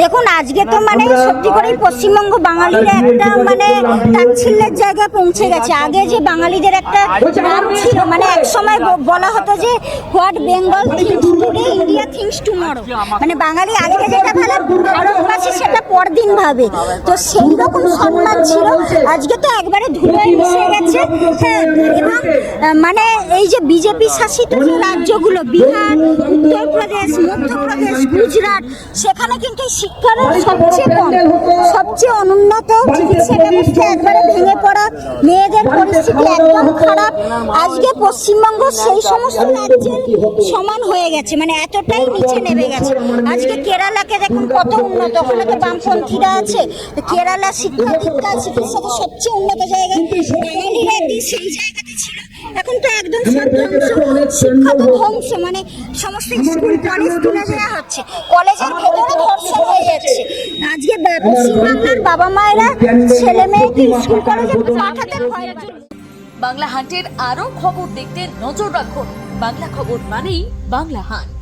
দেখুন আজকে তো মানে সত্যি করেই পশ্চিমবঙ্গ বাঙালির একটা মানে তাচ্ছিল্যের জায়গায় পৌঁছে গেছে। আগে যে বাঙালিদের একটা নাম ছিল, মানে এক সময় বলা হতো যে what Bengal things today India things tomorrow, মানে বাঙালি আজকে যেটা ভাবে ভারতবাসী সেটা পরদিন ভাবে। তো সেই রকম সম্মান ছিল, আজকে তো একবারে ধুলোয় মিশে গেছে। হ্যাঁ, এবং মানে এই যে বিজেপি শাসিত যে রাজ্যগুলো বিহার, উত্তরপ্রদেশ, মধ্যপ্রদেশ, গুজরাট, সেখানে কিন্তু শিক্ষার সবচেয়ে কম, সবচেয়ে অনুন্নত, চিকিৎসা ব্যবস্থা একবারে ভেঙে পড়া, মেয়েদের পরিস্থিতি একদম খারাপ। আজকে পশ্চিমবঙ্গ সেই সমস্ত রাজ্যের সমান হয়ে গেছে, মানে এতটাই নিচে নেমে গেছে। আজকে কেরালাকে দেখুন কত উন্নত, ওখানে তো বামপন্থীরা আছে। কেরালা শিক্ষা দীক্ষা চিকিৎসাতে সবচেয়ে উন্নত জায়গা, বাঙালিরা একদিন সেই জায়গাতে ছিল, এখন তো একদম সব ধ্বংস, শিক্ষা তো ধ্বংস, মানে সমস্ত স্কুল কলেজ তুলে দেওয়া হচ্ছে, কলেজের ভেতরে ধর্ষণ হয়ে যাচ্ছে। আজকে পশ্চিমবাংলার বাবা মায়েরা ছেলে মেয়েকে স্কুল কলেজে পাঠাতে ভয় পাচ্ছে। বাংলা হান্টের আরো খবর দেখতে নজর রাখুন। বাংলা খবর মানেই বাংলা হান্ট।